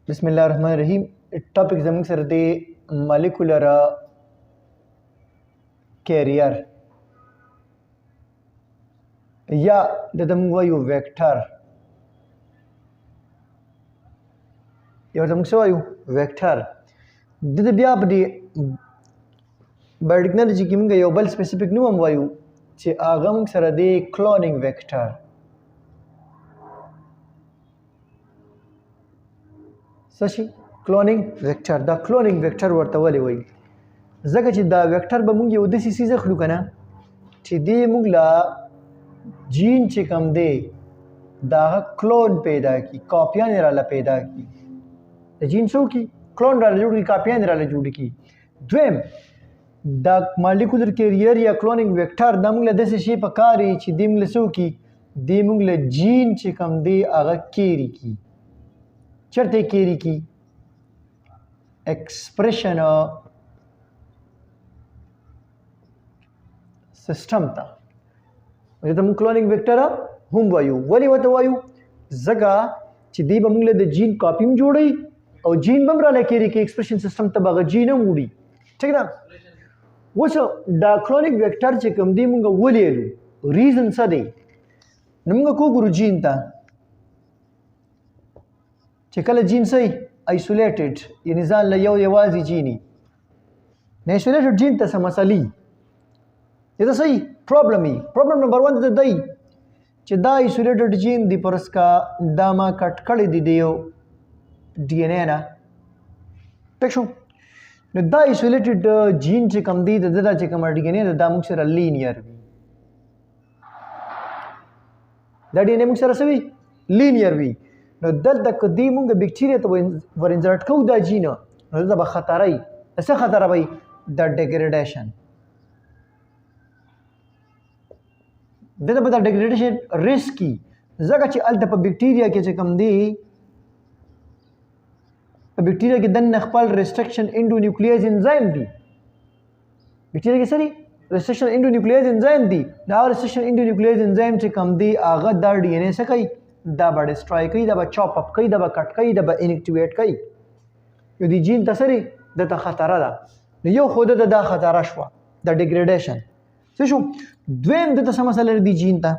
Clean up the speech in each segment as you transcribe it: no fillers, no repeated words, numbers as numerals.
बिस्मिल्लाहिर्रहमानिर्रहीम। टॉपिक ज़मीन सर दे molecular career या दमवायु वेक्टर या दमवायु वेक्टर द बिया बडी बायोटेक्नोलॉजी की मंग यो बल स्पेसिफिक नु वायु چې اغه موږ سره د کلونینګ ویکټر سشي کلونینګ ویکټر دا کلونینګ ویکټر ورته ولې وایي ځکه چې دا ویکټر به موږ یو داسې څیز اخلو کنه چې دې موږ لا جین چې کوم دی دا کلون پیدا کی کاپیان را پیدا کی د جین څو کی کلون را جوړ کی کاپیان را جوړ کی دویم دا مالیکولر کیریئر یا کلونینګ ویکټر د موږ له داسې شی په کاري چې د موږ له څو کی د موږ له جین چې کوم دی هغه کیری کی چرته کیری کی ایکسپریشن سیستم ته دا موږ کلونینګ ویکټر هم وایو ولی وته وایو زګه چې دی به موږ له د جین کاپیم جوړي او جین بم را لکېری کی ایکسپریشن سیستم ته به جین هم وړي ٹھیک ده وڅ دا کلونینګ ویکټر چې کوم دی موږ ولېلو ریزن څه دی نو موږ کو ګورو جین ته چې کله جین سي آیسولیټډ یعنی ځان له یوازې جینی نه آیسولیټډ جین ته څه مسلې دا صحیح پرابلم نمبر 1 د دی چې دا آیسولیټډ جین دی پرس کا دا ما کټ کړی دی دیو ډي ان اے نه پښو نو دا آیسولیټډ جین چې کوم دی د دا چې کوم ډي ان اے دا موږ سره لینیر وي دا ډي ان اے موږ سره سوي لینیر وي نو دلته کدی موږ بکټیریا ته ورنځرټ کوو دا جین نو دا به خطرای څه خطر وي د ډیګریډیشن دغه په ډیګریډیشن ریسکی ځکه چې الته په بکټیریا کې چې کوم دی په بکټیریا کې د خپل ریسټرکشن انډونیوکلیاز انزایم دی بکټیریا کې سری ریسټرکشن انډونیوکلیاز انزایم دی دا ریسټرکشن انډونیوکلیاز انزایم چې کوم دی هغه د ډي ان اے څخه کوي دا به ډسټروي کوي دا به چاپ اپ کوي دا به کټ کوي دا به انیکټیویټ کوي یو دی جین تسری د خطر ده نو یو خود د خطر شو د ډیګریډیشن څه شو دویم د څه مسله دی جین ته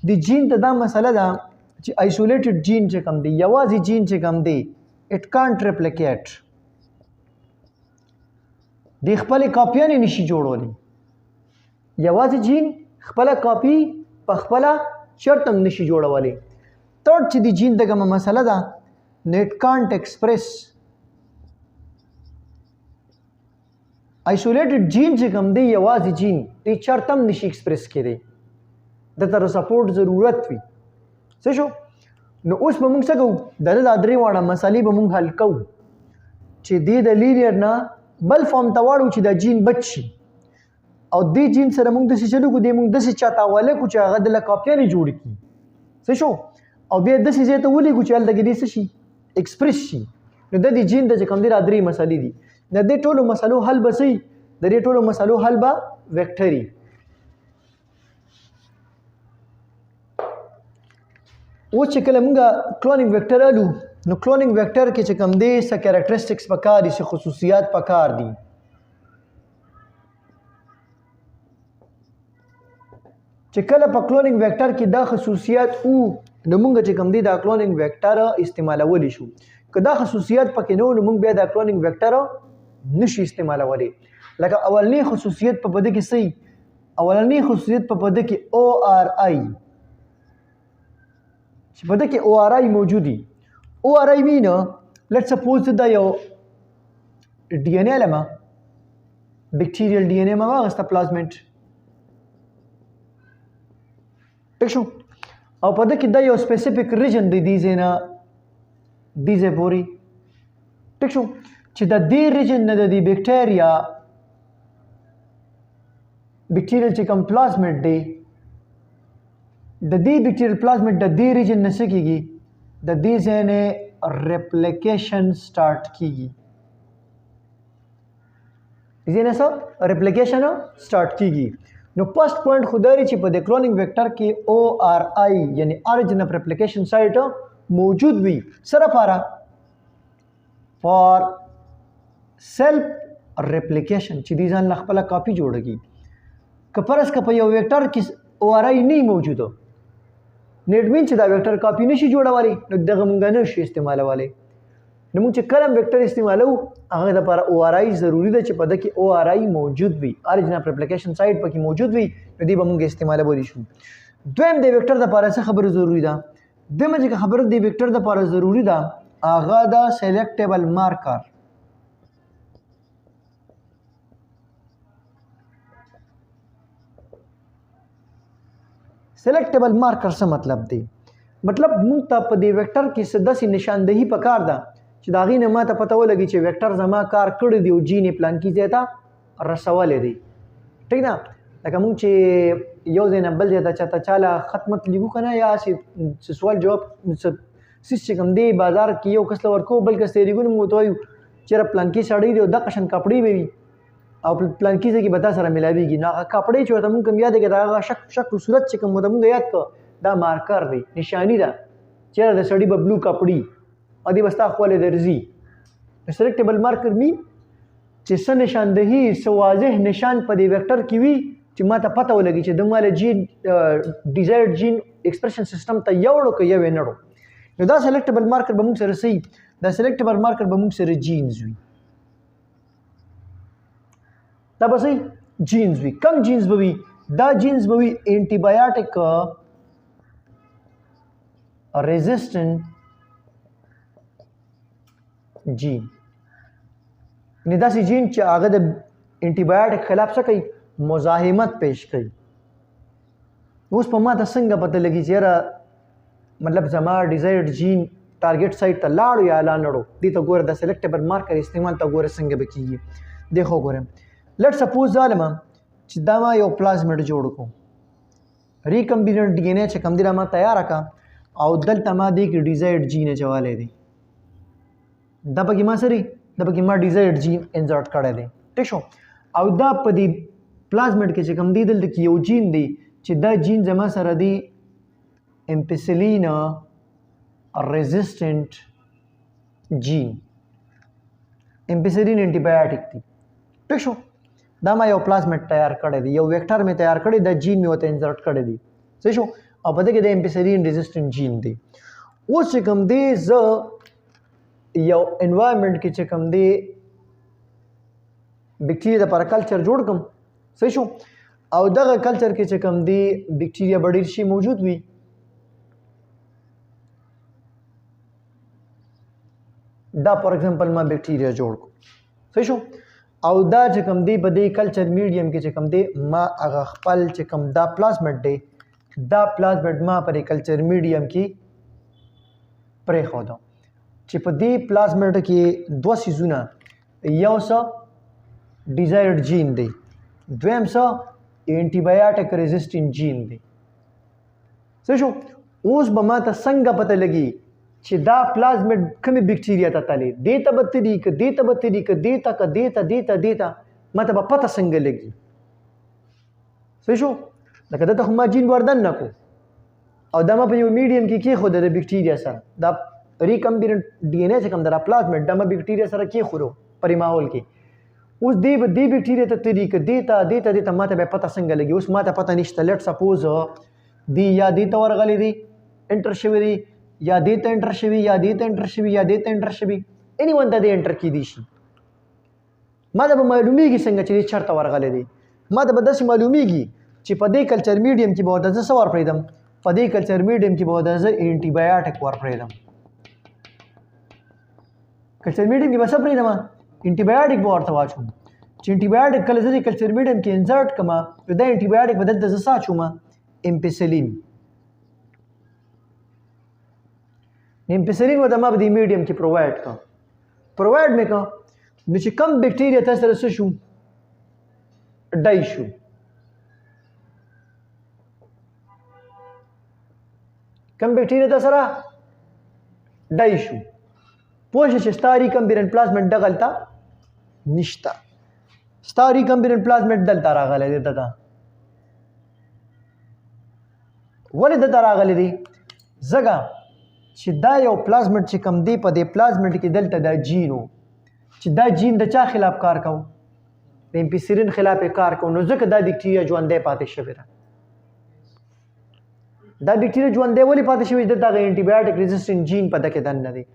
دی جین ته دا مسله ده چې آیسولیټډ جین چې کوم دی یوازې جین چې کوم دی it can't replicate د خپل کاپیان نشي جوړولی یوازې جین خپل کاپی په خپل شرط نشي جوړولی ترد چې د جین دغه مسله ده نو it can't express isolated جین چې کوم دی یوازې جین د چرتم نشي ایکسپریس کړي د تر سپورټ ضرورت وي څه شو نو اوس به موږ څه کوو د درې واړه مسالې به موږ حل کوو چې دې د لینیر نه بل فارم ته واړو چې د جین بچ شي او دې جین سره موږ داسې چلو کو دې موږ داسې چاته حواله کو چې هغه د کاپیانې جوړ کړي څه شو او بیا داسې ځای ته ولیکو چې هلته کې دې څه شي ایکسپریس شي نو د دې جین د چې کوم دی را درې مسالې دي د دې ټولو مسلو حل به صحیح د دې ټولو مسلو حل به ویکټري و چې کله موږ کلونینګ ویکټر الو نو کلونینګ ویکټر کې چې کوم دی څه کیریکټریسټکس پکار دي څه خصوصیات پکار دي چې کله په کلونینګ ویکټر کې دا خصوصیات او نو موږ چې کوم دی دا کلونینګ ویکټر استعمالولی شو که دا خصوصیات پکې نو موږ بیا دا کلونینګ ویکټر نشي استعمالولی لکه اولنی خصوصیت په بده کې صحیح اولنی خصوصیت په بده کې او ار آی چې په دې کې او ار آی موجودي او ار آی مینه لیټس سپوز دا یو ډي ان اے لمه بکټیریل ډي ان اے ما واغسته پلازمنټ پښو او په دې کې دا یو سپیسیفیک ریجن دی دیزه پوری پښو چې د دې ریجن نه د دې بکټیریا بکټیریل چې کوم پلازمنټ دی د دې بکټیریل پلازمنټ د دې ریجن نه سکیږي د دې ځنه ریپلیکیشن سٹارټ کیږي ځنه سره ریپلیکیشن سٹارټ کیږي نو فرست پوینټ خدای چې په د کلونینګ ویکټر کې او ار آی یعنی اوریجن اف ریپلیکیشن سایت موجود وي سره پاره فار سیلف ریپلیکیشن چې دې ځان له خپله کاپي جوړه کړي. که فرض که په یو ویکټر کې او آر آی نه موجوده نیټ مین چې دا ویکټر کاپي نشي جوړولی نو دغه مونږ نه شو استعمالولی. نو مونږ چې کله هم ویکټر استعمالو هغه دپاره او آر آی ضروري ده چې په ده کې او آر آی موجود وي، اریجن اف ریپلیکیشن سایډ پکې موجود وي، نو دې به مونږ استعمالولی شو. دویم د ویکټر دپاره څه خبره ضروري ده؟ دویمه چې خبره د ویکټر دپاره ضروري ده هغه ده سلیکټیبل مارکر. سلیکټیبل مارکر څه مطلب دی؟ مطلب مونږ ته په دې ویکټر کې څه داسې نشاندهي پکار ده چې د هغې نه ما ته پته ولګي چې ویکټر زما کار کړی دی او جین یې پلانکي ځای ته رسولی دی. ټیک ده؟ لکه مونږ چې یو ځای نه بل ځای ته چاته چاله خط مت لیکو که نه یا چې سوال جواب سیس چې کوم دی بازار کې یو کس له ورکو بل کس ته یې لیکو نو موږ ورته وایو چېرې پلانکي سړی دی او دغه شان کپړې به وي او پلانکي ځای کې به تا سره میلاویږي. نو هغه کپړې چې ورته مونږ کوم یاد کړه د هغه شکل صورت چې کوم ورته مونږ یاد کړه دا مارکر دی، نشانی ده چېرې د سړي به بلو کپړي او دې به ستا خپله درځي. سلیکټیبل مارکر مین چې څه نشاندهي څه واضح نشان په دې ویکټر کې وي چې ما ته پته ولګي چې د ماله جین ډیزایرډ جین ایکسپریشن سیسټم ته یوړو که یو یې نړو. نو دا سلیکټیبل مارکر به مونږ سره صحیح دا سلیکټیبل مارکر به مونږ سره جینز وي. دا به صحیح جینز وي. کم جینز به وي؟ دا جینز به وي انټي بایوټیک ریزسټنټ جین. یعنې داسې جین چې هغه د انټي بایوټیک خلاف څه کوي؟ مزاحمت پیش کوي. اوس په ما ته څنګه پته لګي چې یاره مطلب زما ډیزایرډ جین ټارګټ سایټ ته لاړو یا لا نړو؟ دې ته ګوره د سلیکټیبل مارکر استعمال ته ګوره څنګه به کېږي. دیکھو ګوره لیټ سپوز ظالمه چې دا ما یو پلازمیډ جوړ کړو، ریکمبیننټ ډي ان اے چې کوم دی را ما تیاره کړه او دلته ما دې کې ډیزایرډ جین اچولی دی. دا پکې ما سری دا پکې ما ډیزایرډ جین انسرټ کړی دی. ټیک شو؟ او دا په دې پلازمیډ کې چې کوم دی دلته کې یو جین دی چې دا جین زما سره دی امپیسلین ریزسټنټ جین، امپیسلین انټي بایوټیک دی. ټیک شو؟ دا ما یو پلازمیډ تیار کړی دی، یو ویکټر مې تیار کړی، دا جین مې ورته انسرټ کړی دی. صحیح شو؟ او په دې کې د امپیسلین ریزسټنټ جین دی. اوس چې کوم دی زه یو انوایرمنټ کې چې کوم دی بیکټیریا دپاره کلچر جوړ کړم. صحیح شو؟ او دغه کلچر کې چې کوم دی بیکټیریا به ډېر شي موجود وي. دا فار ایگزامپل ما بیکټیریا جوړ کړو. صحیح شو؟ او دا چې کوم دی په دې کلچر میډیم کې چې کوم دی ما هغه خپل چې کوم دا پلازمیډ دی دا پلازمیډ ما په دې کلچر میډیم کې پرېښودم چې په دې پلازمیډ کې دوه څیزونه، یو څه ډیزایرډ جین دی، دویم څه انټي بایوټیک ریزسټنټ جین دی. صحیح شو؟ اوس به ما ته څنګه پته لګي چې دا پلازمیډ کومې بیکټیریا ته تللی، دې ته به تلي که دې ته به تلي که دې ته که دې ته دې ته دې ته، ما ته به پته څنګه لګي. صحیح شو؟ لکه دلته خو ما جین وردن نه کړو او دا ما په یو میډیم کې کېښوده د بیکټیریا سره، دا ریکمبیننټ ډي ان اے چې کوم دا پلازمیډ دا ما بیکټیریا سره کېښودو په ماحول کې. اوس دې بیکټیریا ته تلي که دې ته دې ته دې ته، ما ته به پته څنګه لګي؟ اوس ما ته پته نشته. لیټ سپوز دی یا دې ته ورغلی دی انټر شوی دی یا دې ته انټر شوي یا دې ته انټر شوي یا دې ته انټر شوي، اني ون ته دې انټر کېدی شي. ما ته به معلومیږي څنګه چې دې چېرته ورغلی دی؟ ما ته به داسې معلومیږي چې په دې کلچر میډیم کې به ورته زه څه ورپرېږدم؟ په دې کلچر میډیم کې به ورته زه انټي بایوټیک ورپرېږدم. کلچر میډیم کې به څه پرېږدم؟ انټي بایوټیک به ورته واچوم. چې انټي بایوټیک کله زه دې کلچر میډیم کې انسرټ کړم نو دا انټي بایوټیک به دلته زه څه اچوم؟ امپیسلین. امپیسلین ورته ما په دې میډیم کې پرووایډ کړه. پرووایډ مې کړه نو چې کم بیکټیریا تا سره څه شو؟ ډای شو. کم بیکټیریا تا سره ډای شو. پوه شې چې ستا ریکمبیننټ پلازمیډ دغلته نشته، ستا ریکمبیننټ پلازمیډ دلته راغلی دی. دته ولې دته راغلی دی؟ ځکه چې دا یو پلازمیډ چې کوم دی په دې پلازمیډ کې دلته دا جین و چې دا جین د چا خلاف کار کوي د امپیسیرین خلاف کار کوي نو ځکه دا بکټیریا ژوندۍ پاتې شوې ده دا بکټیریا ژوندۍ ولې پاتې شوې ده دا انټي بایوټیک ریزिस्टेंट جین په دکې دنه دي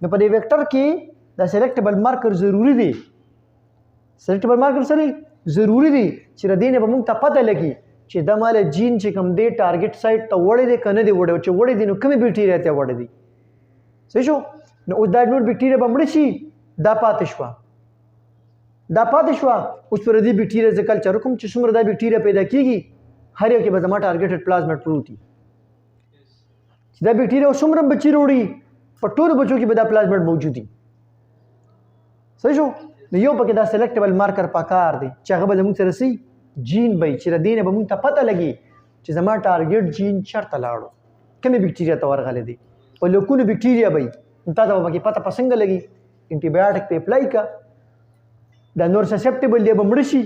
نو په دې ویکټر کې دا سلیکټیبل مارکر ضروری دی سلیکټیبل مارکر سره ضروری دی چې ردینه به موږ ته پته لګي چې دا مال جین چې کوم دی ټارګټ سایت ته وړي دی کنه دی وړي چې وړي دی نو کومه بکټیریا ته وړي دی صحیح شو نو دا نور بکټیریا به مړ شي دا پاتې شو اوس پر دې بکټیریا ځکه چې کوم چې څومره دا بکټیریا پیدا کیږي هر یو کې به زما ټارګټډ پلازمید پروتین چې دا بکټیریا څومره بچی وروړي په ټولو بچو کې به دا پلازمید موجود دي صحیح شو نو یو پکې دا سلیکټیبل مارکر پکار دی چې هغه به موږ سره سي جین به چې ردینه به موږ ته پته لګي چې زما ټارګټ جین چرته لاړو کومه بکټیریا ته ورغلې دي په لوکونو بکټیریا به تا ته به پته پسنګ لګي انټي بایوټیک په اپلای کا دا نور سسپټیبل دی به مړ شي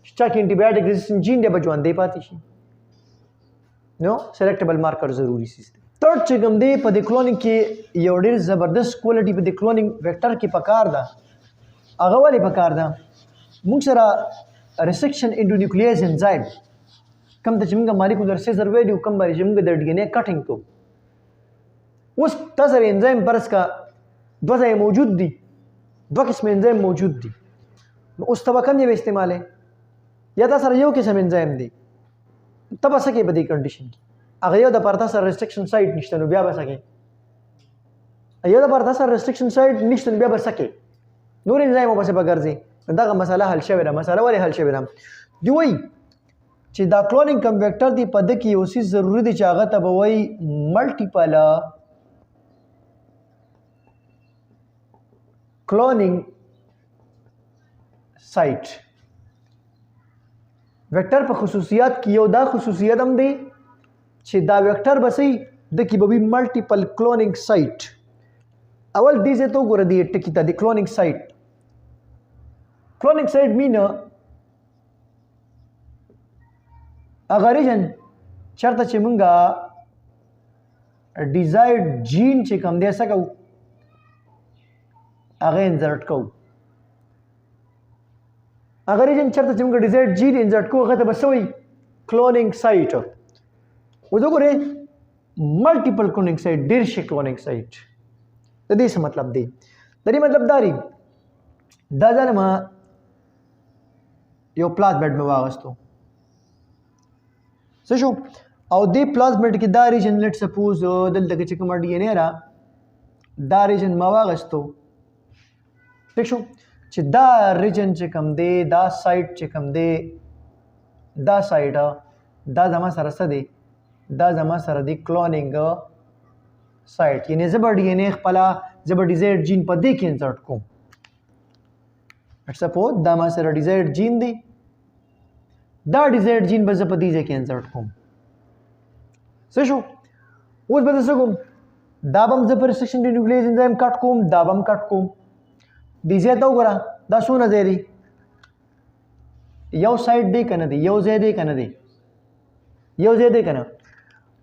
چې چا کې انټي بایوټیک ریزिस्टेंट جین دی به ژوندۍ پاتې شي نو سلیکټیبل مارکر ضروری سیستم تھرڈ چې کوم دی په د کلونینګ کې یو ډېر زبردست کوالټي په د کلونینګ ویکټر کې پکار ده هغه ولې پکار ده موږ سره ریسیکشن انټو نیوکلیز انزایم کوم ته چې موږ مالیکولر سیزر ویلو کوم باندې چې موږ د ډي ان اے کټینګ کوو اوس تاسو انزایم پرس کا دوه ځای موجود دي دوه قسم انزایم موجود دي نو اوس تبه کوم یو استعمال یا تاسو سره یو قسم انزایم دي تبه سکه په دې کنډیشن کې هغه یو د پرتا سره ریسټریکشن سایت نشته نو بیا به سکه یو د پرتا سره ریسټریکشن سایت نشته نو بیا به سکه نور انزایم په څه بګرځي دا مسله حل شوی ده مسله ولې حل شوی ده دی وای چې دا کلونینګ کم ویکټر دی په د کې یو څه ضروری دی چې هغه ته به وای ملټیپل کلونینګ سایت ویکټر په خصوصیات کې یو دا خصوصیت هم دی چې دا ویکټر بسې د کې به ملټیپل کلونینګ سایت اول دې ته وګوره دی ټکی ته د کلونینګ سایت کلونینګ سایت مینه هغه ریجن چرته چې مونږه ډیزایرډ جین چې کوم دی څه کوو هغه انزرټ کوو هغه ریجن چرته چې مونږ ډیزایرډ جین انزرټ کوو هغه ته به څه وایي کلونینګ سایت وګوره ملټیپل کلونینګ سایت ډېر شي کلونینګ سایت د دې څه مطلب دی د دې مطلب داري دا ځل ما یو پلازمید مې واغستو څه شو او دې پلازمید کې دا ریجن لیټ سپوز دلته کې چې کوم ډي ان اے را دا ریجن ما واغستو ٹھیک شو چې دا ریجن چې کوم دی دا سایت چې کوم دی دا سایت دا زما سره څه دی دا زما سره دی کلونینګ سایت یعنی زبر ډي ان اے خپل زبر ډیزایرډ جین په دې کې انسرټ کوم سپوز دا ما سره ډیزایرډ جین دی دا ډیزایرډ جین به زه په دې ځای کې انسرټ کوم څه شو اوس به څه کوم دا به زه پر سیکشن ډي نیوکلیز انزایم کټ کوم دا به کټ کوم دې ځای ته وګوره دا څونه ځای دی یو سایډ دی کنه دی یو ځای دی کنه دی یو ځای دی کنه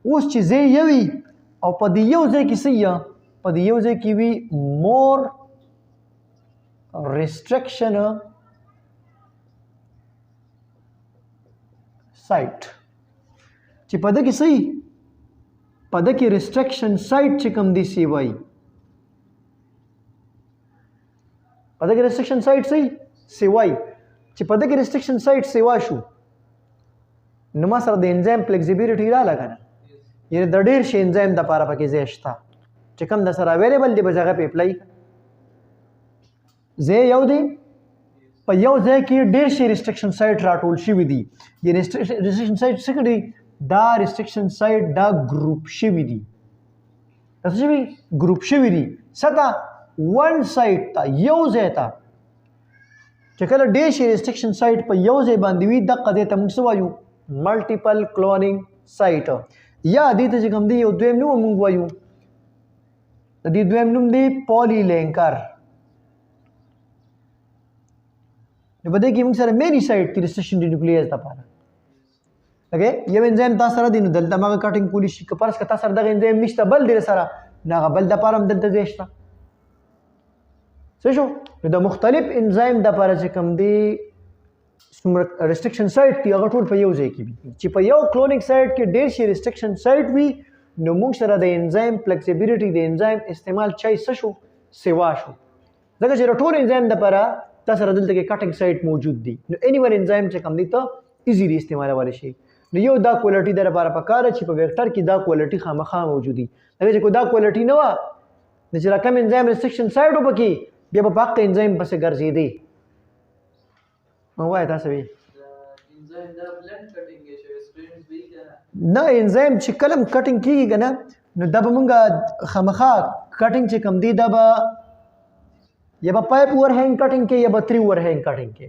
اوس چې ځای یوي او په دې یو ځای کې څه په دې یو ځای کې وي مور restriction site چې په دې کې صحیح په دې کې restriction site چې کوم دي سی وای په دې کې restriction site صحیح سی وای چې په دې کې restriction site سی وا شو نو ما سره د انزایم فلیکسیبিলিټی را لګنه یعنی د ډیر شي انزایم د لپاره پکې ځای شته چې کوم د سره اویلیبل دی به ځای په اپلای زه یو دی په یو ځای کې ډېر شي ریسټریکشن سایت راټول شوي دي یعنی ریسټریکشن سایت څه کړي دا ریسټریکشن سایت دا ګروپ شوي دي څه شوي ګروپ شوي دي ستا ون سایت ته یو ځای ته چې کله ډېر شي ریسټریکشن سایت په یو ځای باندې وي دغه ځای ته موږ څه وایو ملټیپل کلونینګ سایت یا دې ته چې کوم دی یو دویم نوم موږ وایو د دې دویم نوم دی پولی لینکر په دې کې موږ سره مېنی سایت کې ریسټریکشن ډي نیوکلیز لپاره اوکې یو انزایم تاسو سره دی نو دلته ماګه کټینګ کولی شي که پرس که تاسو سره دغه انزایم نشته بل دی سره نه بل د لپاره هم دلته ځای شته څه شو نو د مختلف انزایم د لپاره چې کوم دی څومره ریسټریکشن سایت دی هغه ټول په یو ځای کې وي چې په یو کلونیک سایت کې ډېر شي ریسټریکشن سایت وي نو موږ سره د انزایم فلیکسیبিলিټي د انزایم استعمال چای څه شو سیوا شو ځکه چې ټول انزایم د لپاره تاسو سره دلته کې کټینګ سایت موجود دي نو اني ون انزایم چې کوم دی ته ایزیلی استعمالول شي نو یو دا کوالټي د لپاره پکاره چې په ویکټر کې دا کوالټي خامخا موجودي دغه چې کو دا کوالټي نه و د چې رقم انزایم ریسټریکشن سایت وبکی بیا په پاک انزایم پسې ګرځې دی نو وای تاسو وی انزایم دا بلند کټینګ شي سټرینز وی کنه نه انزایم چې کلم کټینګ کیږي کنه نو دا به مونږه خامخا کټینګ چې کم دی دا به یا به پایپ ور هینګ کټینګ کې یا به تری ور هینګ کټینګ کې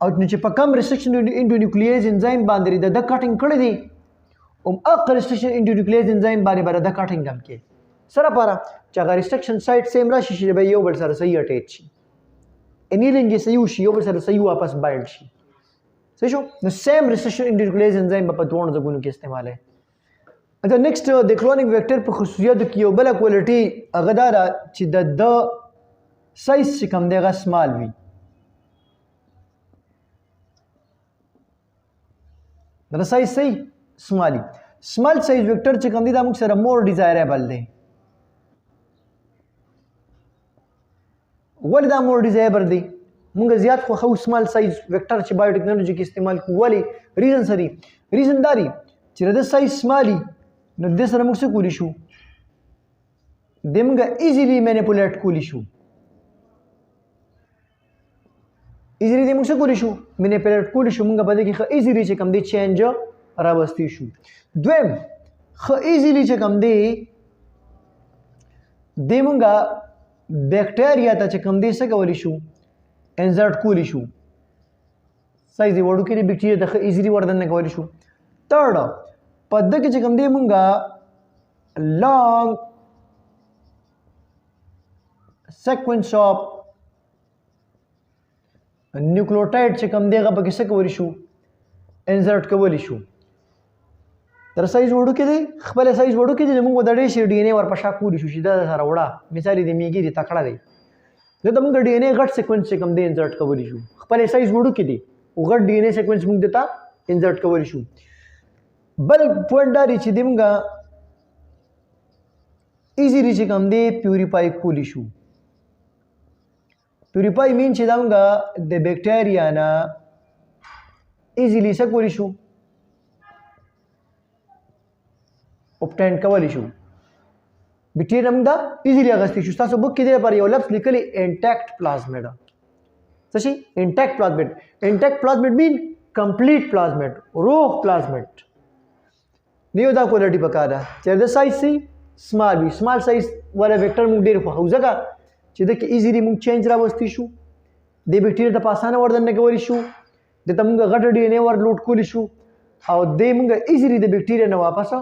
او چې په کم ریسټریکشن انډونیوکلیز انزایم باندې د کټینګ کړی دی اق ریسټریکشن انډونیوکلیز انزایم باندې بر د کټینګ هم کې سره پاره چې هغه ریسټریکشن سایت سیم راشي چې به یو بل سره صحیح اٹیچ شي انیلینګ یې صحیح شي یو بل سره صحیح واپس بایلډ شي صحیح شو نو سیم ریسټریکشن انډونیوکلیز انزایم په دوه ځګونو کې استعمال ہے دا نیکسټ د کلونیک ویکټر په خصوصیاتو کې یو بل کوالټي هغه دا چې د سایز چې کوم دی هغه سمال وي دا سایز صحیح سمالي سمال سایز ویکټر چې کوم دی دا موږ سره مور ډیزایربل دی ولې دا مور ډیزایربل دی موږ زیات خو سمال سایز ویکټر چې بایو ټیکنالوژي کې استعمال کوو ولې ریزن سری ریزن داري چې د سایز سمالي نو د سره موږ څه کولی شو د موږ ایزیلی مینیپولیټ کولی شو ایزیلی د موږ څه کولی شو مینیپولیټ کولی شو موږ په دې کې ښه ایزیلی چې کوم دی چینج راوستی شو دویم ښه ایزیلی چې کوم دی د موږ بیکټیریا ته چې کوم دی څه کولی شو انزرټ کولی شو سایز یې وړوکی دی بیکټیریا ته ښه ایزیلی وردننه کولی شو تھرډ په دغه کې چې کوم دی موږ لانګ سیکوینس اف نیوکلیوټاید چې کوم دی هغه پکې څه کولی شو انزرټ کولی شو در سایز وړوکی دی خپل سایز وړوکی دی موږ د ډېر شي ډي ان اے ورپشا کولی شو چې دا سره وړه مثال د میګي دی تکړه دی نو د موږ ډي ان اے غټ سیکوینس چې کوم دی انزرټ کولی شو خپل سایز وړوکی دی او غټ ډي ان اے سیکوینس موږ دته انزرټ کولی شو بل پوینټ دا دی چې د موږ ایزیلی چې کوم دی پیوریفای کولی شو پیوریفای مین چې دا موږ د بیکټیریا نه ایزیلی څه کولی شو obtain کولی شو بیکټیریا موږ دا ایزیلی اغستی شو تاسو بک کې دی پر یو لفظ لیکلی انټیکټ پلازمیډ څه شي انټیکټ پلازمیډ انټیکټ پلازمیډ مین کمپلیټ پلازمیډ روغ پلازمیډ نیو دا کوالټي پکاره چې د سایز سي سمال وي سمال سایز والا ویکټر موږ ډیر خو ځکه چې د کې ایزیلی موږ چینج راوستي شو د بیکټیریا د پاسانه وردن کولی شو د تمغه غټ ډي ان اے ور لوټ کولی شو او د موږ ایزیلی د بیکټیریا نه واپس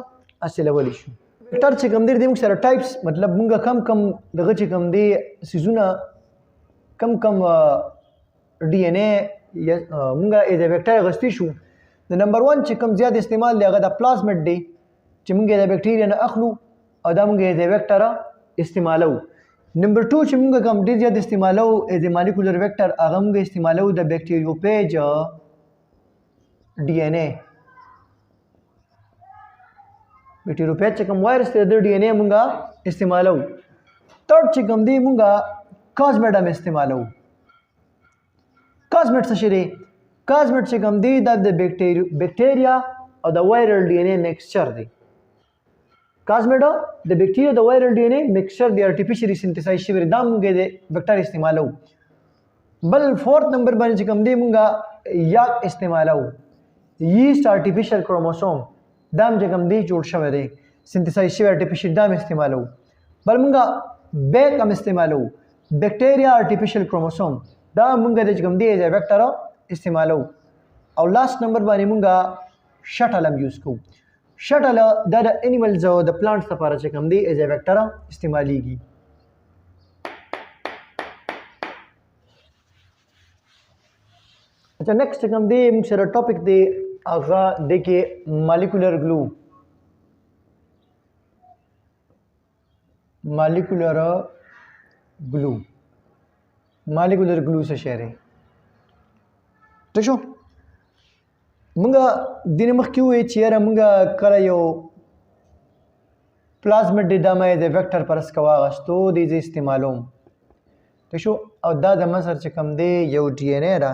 اصلولی شو ویکټر چې کوم دی د موږ سره ټایپس مطلب موږ کم دغه چې کوم دی سیزونه کم ډي ان اے موږ از ویکټر غستی شو د نمبر 1 چې کوم زیات استعمال دی هغه د پلازمیډ دی چې موږ د بیکټیریا نه اخلو او دا موږ د ویکټر استعمالو نمبر 2 چې موږ کوم ډیر زیات استعمالو از مالیکولر ویکټر هغه موږ استعمالو د بیکټیریوپیج ډي ان اے بیکټیریوپیج چې کوم وایرس دی د ډي ان اے موږ استعمالو تھرډ چې کوم دی موږ کازمیډ هم استعمالو کازمیډ څه شی دی کازمیډ چې کوم دی دا د بیکټیریا او د وایرل ډي ان اے میکسچر دی کازمیډ د بیکټیریا د وایرل ډي ان اے میکسچر دی ارټیفیشلی سنتھسایز شوی دا موږ د ویکټر استعمالو بل فورث نمبر باندې چې کوم دی موږ یا استعمالو ییست ارټیفیشل کروموسوم دا چې کوم دی جوړ شوی دی سنتھسایز شوی ارټیفیشل دا استعمالو بل موږ بیک هم استعمالو بیکټیریا ارټیفیشل کروموسوم دا موږ د کوم دی از ویکټر استعمالو او لاست نمبر باندې موږ شټل هم یوز کوو شټل د انیملز او د پلانټس لپاره چې کوم دی از ویکټر استعمالیږي اچھا نیکسٹ کوم دی موږ سره ټاپک دی هغه د کې مالیکولر ګلو مالیکولر ګلو مالیکولر ګلو څه شی دی ټیک شو مونږه دینه مخکې وې چې یاره مونږه کله یو پلازمید ډیټا مې د ویکټر پر اسکا واغستو د دې استعمالوم ټیک شو او دا د مسر چې کوم دی یو ډي ان اے را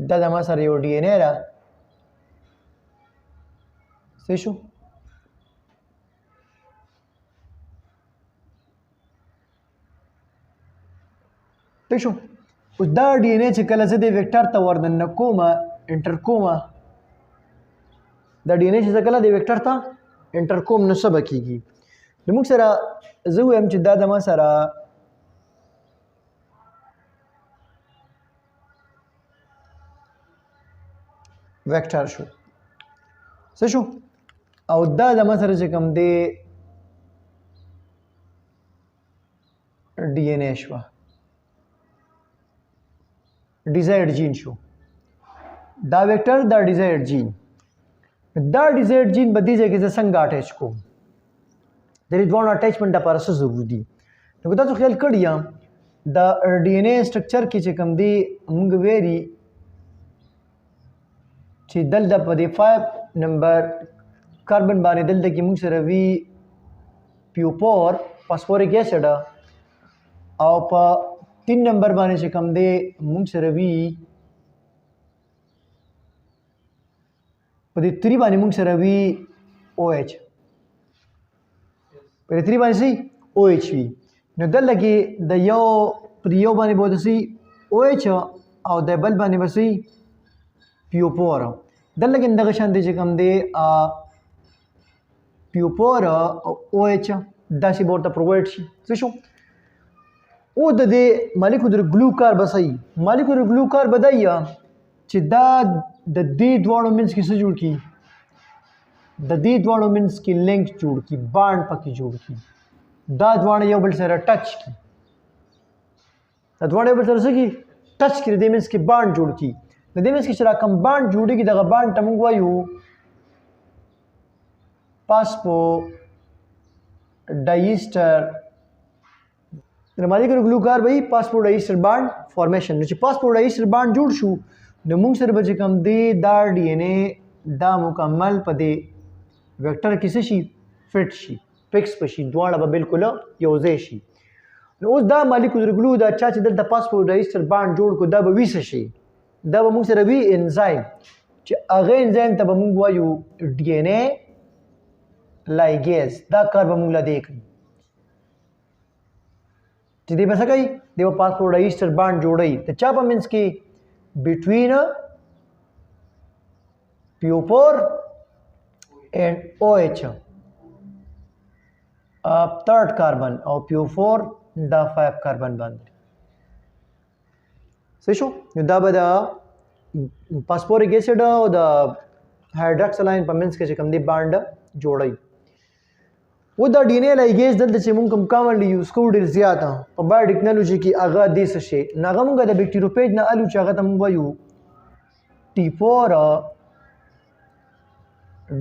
دا د مسر یو ډي ان اے را څه شو ټیک شو اوس دا ډي ان اے چې کله زه د ویکټر ته وردننه کومه انټر کومه دا ډي ان اے چې کله د ویکټر ته انټر کوم نو څه به کېږي نو موږ سره زه وایم چې دا زما سره ویکټر شو څه شو او دا زما سره چې کوم دی ډي ان اے شوه ډیزایرډ جین شو دا ویکټر دا ډیزایرډ جین دا ډیزایرډ جین به دې ځای کې زه څنګه اټیچ کوم د دې دواړو اټیچمنټ لپاره څه ضروري دي نو که تاسو خیال کړی یم د ډي ان اے سټرکچر کې چې کوم دی موږ ویري چې دلته په دې 5 نمبر کاربن باندې دلته کې موږ سره وي پیوپور فاسفورک ایسډ او په 3 نمبر باندې چې کوم دی موږ سره وي په دې 3 باندې موږ سره وي او ایچ په دې 3 باندې سي او ایچ وي نو دلته کې د یو په یو باندې بوده سي او ایچ او د بل باندې وسي پیوپور دلته کې دغه شان دي چې کوم دی پیوپور او ایچ داسې ورته پرووایډ شي څه شو او د دې مالیکولر ګلو کار بسای مالیکولر ګلو کار بدایا چې دا د دې دواړو منځ کې څه جوړ کی د دې دواړو منځ کې لینک جوړ کی بانډ پکې جوړ کی دا دواړه یو بل سره ټچ کی دا دواړه یو بل سره څه کی ټچ کی د دې منځ کې بانډ جوړ کی د دې منځ کې چې را کوم بانډ جوړیږي دغه بانډ ته موږ وایو پاسپو ډایسټر د مالیکولر ګلو کار به پاسپورټ ایسټر بانډ فارمیشن نو چې پاسپورټ ایسټر بانډ جوړ شو نو موږ سره به چې کوم دی دا ډي ان اے دا مکمل په دې ویکټر کې څه شي فټ شي فکس به شي دواړه به بالکل یو ځای شي نو اوس دا مالیکولر ګلو دا چا چې دلته پاسپورټ ایسټر بانډ جوړ کو دا به وي څه شي دا به موږ سره وي انزایم چې هغه انزایم ته به موږ وایو ډي ان اے لایګیز دا کار به موږ لا دی کوي چې دی به څه کوي دی به پاسپورټ ایسټر بانډ جوړوي د چا په منځ کې بټوین پیوپور اینڈ او ایچ تھرڈ کاربن او پیوپور دا 5 کاربن باندې څه شو نو دا به د فاسفورک ایسډ او د هایدروکسلاین په منځ کې چې کوم دی بانډ جوړوي و دا ډي ان اے لایګیز دلته چې موږ کوم کامنلی یوز کوو ډېر زیات په بایو ټیکنالوژي کې هغه دې څه شي نو هغه موږ د بیکټیریوفیج نه الو چې هغه ته موږ وایو T4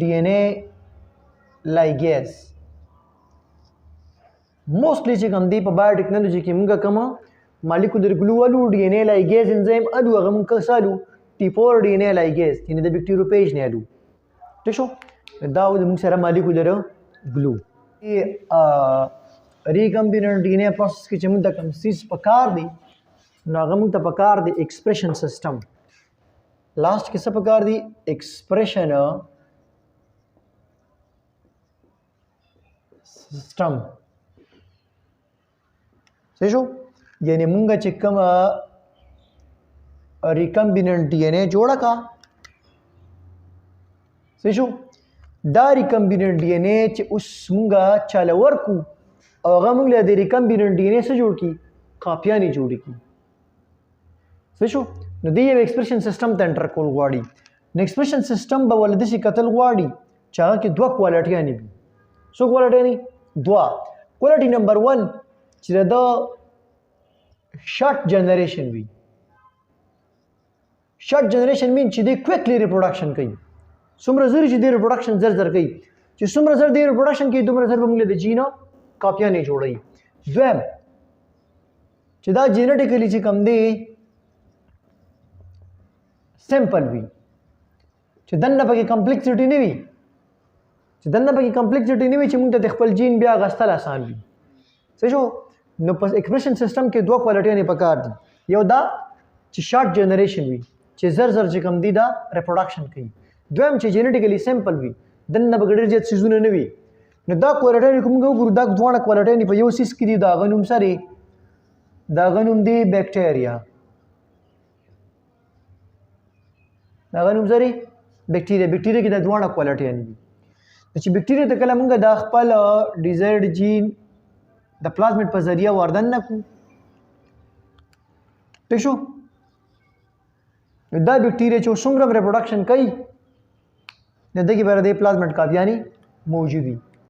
ډي ان اے لایګیز موستلی چې کوم دی په بایو ټیکنالوژي کې موږ کوم مالیکولر ګلو الو ډي ان اے لایګیز انزایم الو هغه موږ کسالو T4 ډي ان اے لایګیز یعنی د بیکټیریوفیج نه الو ٹھیک شو دا موږ سره مالیکولر ګلو ریکمبیننٹ ډي ان اے پروسس کې چې موږ د کوم سیس پکار دی نو هغه موږ ته پکار دی ایکسپریشن سیستم लास्ट किस प्रकार दी एक्सप्रेशन सिस्टम सही शो यानी मुंगा चिक्कम रिकम्बिनेंट डीएनए जोड़ा का सही शो دا रिकम्बिनेंट डीएनए چې اوس مونږه چاله ورکو او هغه مونږ له د ریکمبیننٹ ډیఎنए سره جوړ کی کاپیانې جوړ کی څه شو نو دی یو ایکسپریشن سیستم ته انټر کول غواړي نو ایکسپریشن سیستم به ولدي شي قتل غواړي چې هغه کې دوه کوالټیان دي څو کوالټی نه دوه کوالټی نمبر 1 چې دا شارټ جنریشن وي شارټ جنریشن مين چې دی کویکلی ریپروډکشن کوي څومره زر چې دی ریپروډکشن زر زر کوي چې څومره زر دی ریپروډکشن کوي دومره زر به موږ د جینو کاپیانې جوړوي دویم چې دا جینټیکلی چې کم دی سمپل وي چې دنه پکې کمپلیکسټی نه وي چې دنه پکې کمپلیکسټی نه وي چې موږ ته خپل جین بیا غستل آسان وي څه شو نو په ایکسپریشن سیستم کې دوه کوالټي نه پکار دي یو دا چې شارټ جنریشن وي چې زر زر چې کم دي دا ریپروډکشن کوي دویم چې جینټیکلی سمپل وي دنه بغیر جت سيزونه نه وي نو دا کوالټي کوم ګورو دا دوه کوالټي په یو سیس کې دي دا غنوم سره دا غنوم دی بیکټیریا دا غنوم سره بیکټیریا کې دا دوه کوالټي دي چې بیکټیریا ته کله موږ د خپل ډیزایرډ جین د پلازمیډ په ذریعہ وردن نه کو ٹھیک شو دا بیکټیریا چې څومره ریپروډکشن کوي د دې کې بر د پلازمیډ کاپیانی موجود وي